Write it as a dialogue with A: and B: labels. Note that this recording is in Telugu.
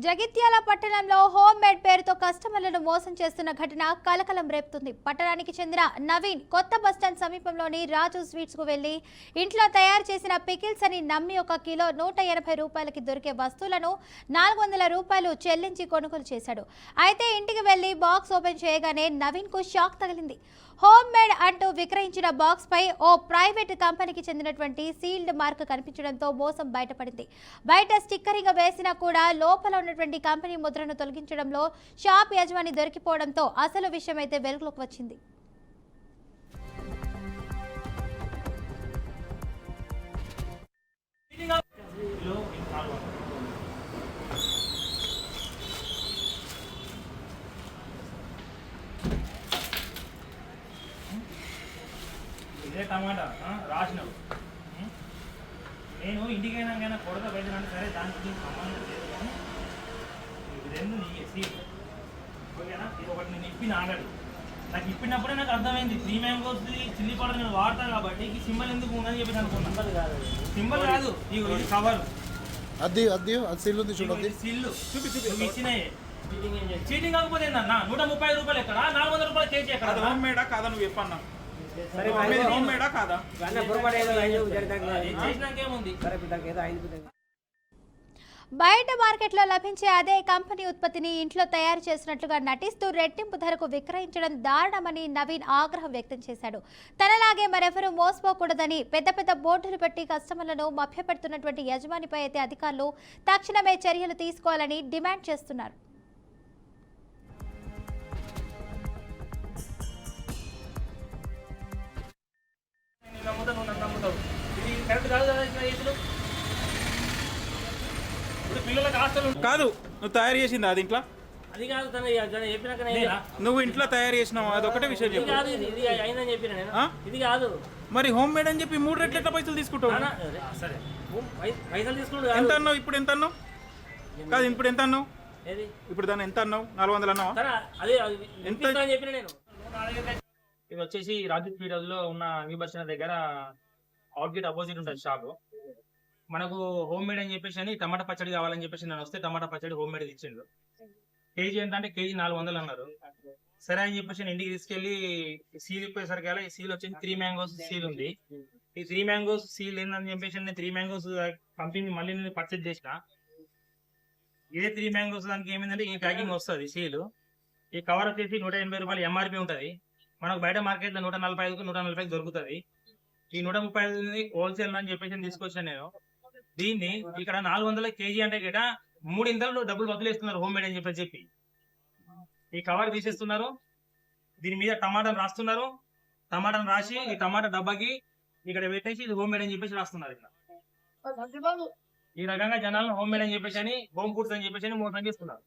A: జగిత్యాల పట్టణంలో హోమ్ మేడ్ పేరుతో కస్టమర్లను మోసం చేస్తున్న ఘటన కలకలం రేపుతుంది. పట్టణానికి చెందిన నవీన్ కొత్త బస్టాండ్ సమీపంలోని రాజు స్వీట్స్ కు వెళ్లి ఇంట్లో తయారు చేసిన పికిల్స్ అని నమ్మి 1 కిలో 180 రూపాయలకి దొరికే వస్తువులను 400 రూపాయలు చెల్లించి కొనుగోలు చేశాడు. అయితే ఇంటికి వెళ్లి బాక్స్ ఓపెన్ చేయగానే నవీన్ కు షాక్ తగిలింది. హోమ్ మేడ్ అంటూ విక్రయించిన బాక్స్ పై ఓ ప్రైవేట్ కంపెనీకి చెందినటువంటి సీల్డ్ మార్క్ కనిపించడంతో మోసం బయటపడింది. బయట స్టిక్కరింగ్ వేసినా కూడా లోపల ఉన్నటువంటి కంపెనీ ముద్రను తొలగించడంలో షాప్ యజమాని దొరికిపోవడంతో అసలు విషయం అయితే వెలుగులోకి వచ్చింది.
B: ఇదే టమాటా రాసినావు. నేను ఇంటికైనా కొడత పెట్టినంటే సరే దానికి సంబంధం లేదు, కానీ ఇది రెండు నీకే సీట్ ఓకేనా. ఇది ఒకటి నేను ఇప్పిన ఆల్రెడీ. నాకు ఇప్పినప్పుడే నాకు అర్థమైంది 3 మ్యాంగోస్ చిల్లీ పౌడర్ నేను వాడతాను కాబట్టి ఈ సింబల్ ఎందుకు ఉందని చెప్పి అనుకున్నాను. సింబల్ కాదు, ఇది కవర్
C: అది సీల్ ఉంది చూడండి.
B: సీల్లు ఇచ్చినాయి. చీటింగ్ కాకపోతే ఏందన్నా 130 రూపాయలు ఎక్కడ, 400 రూపాయలు కేజీ ఎక్కడ?
D: హోమ్ మేడా కాదా నువ్వు చెప్పన్నా? హోమ్ మేడా కాదా?
A: బయట మార్కెట్లో లభించే అదే కంపెనీ ఉత్పత్తిని ఇంట్లో తయారు చేసినట్లుగా నటిస్తూ రెట్టింపు ధరకు విక్రయించడం దారుణమని నవీన్ ఆగ్రహం వ్యక్తం చేశాడు. తనలాగే మరెవరూ మోసపోకూడదని పెద్ద బోర్డులు పెట్టి కస్టమర్లను మభ్యపెడుతున్నటువంటి యజమానిపై అయితే అధికారులు తక్షణమే చర్యలు తీసుకోవాలని డిమాండ్ చేస్తున్నారు.
D: కాదు, నువ్వు తయారు చేసింది అది ఇంట్లో?
B: అది కాదు,
D: నువ్వు ఇంట్లో తయారు చేసినావు, అది ఒకటే విషయం చెప్పు.
B: ఇది కాదు
D: మరి హోమ్ మేడ్ అని చెప్పి 3 రెట్లు ఎట్లా పైసలు తీసుకుంటావు?
B: సరే పైసలు తీసుకుంటా.
D: ఎంత అన్నావు ఇప్పుడు? ఎంత అన్నావు? కాదు, ఇప్పుడు ఎంత అన్నావు? ఇప్పుడు దాన్ని ఎంత అన్నావు? 400 అన్నావా?
B: ఎంత చెప్పిన నేను. ఇది వచ్చేసి రాజు స్పీడ్ లో ఉన్న న్యూ బస్ స్టాండ్ దగ్గర అవుట్గేట్ అపోజిట్ ఉంటుంది షాప్. మనకు హోమ్ మేడ్ అని చెప్పేసి అని టమాటా పచ్చడి కావాలని చెప్పేసి నేను వస్తే టమాటా పచ్చడి హోమ్ మేడ్ ఇచ్చిండు. కేజీ ఎంత అంటే కేజీ 400 అన్నారు. సరే అని చెప్పేసి నేను ఇంటికి తీసుకెళ్లి సీల్ ఇప్పేసరికి ఈ సీల్ వచ్చేసి 3 మ్యాంగోస్ సీల్ ఉంది. ఈ 3 మ్యాంగోస్ సీల్ ఏందని చెప్పేసి నేను 3 మ్యాంగోస్ కంపెనీ మళ్ళీ నేను పర్చేజ్ చేసిన. ఇదే 3 మ్యాంగోస్ దానికి ఏమైందంటే ఈ ప్యాకింగ్ వస్తుంది సీల్. ఈ కవర్ వచ్చేసి 180 రూపాయలు ఎంఆర్పి ఉంటుంది. మనకు బయట మార్కెట్ లో 145 దొరుకుతుంది. ఈ 135 హోల్సేల్ అని చెప్పేసి తీసుకొచ్చాను నేను. దీన్ని ఇక్కడ 400 కేజీ అంటే గిట 3 ఇంతలు డబ్బులు వదిలేస్తున్నారు హోమ్ మేడ్ అని చెప్పి. ఈ కవర్ తీసేస్తున్నారు, దీని మీద టమాటాను రాస్తున్నారు. టమాటాను రాసి ఈ టమాటా డబ్బాకి ఇక్కడ పెట్టేసి ఇది హోమ్ మేడ్ అని చెప్పేసి రాస్తున్నారు. ఇక్కడ ఈ రకంగా జనాలను హోమ్ మేడ్ అని చెప్పేసి అని హోమ్ ఫుడ్స్ అని చెప్పేసి మోసం చేస్తున్నారు.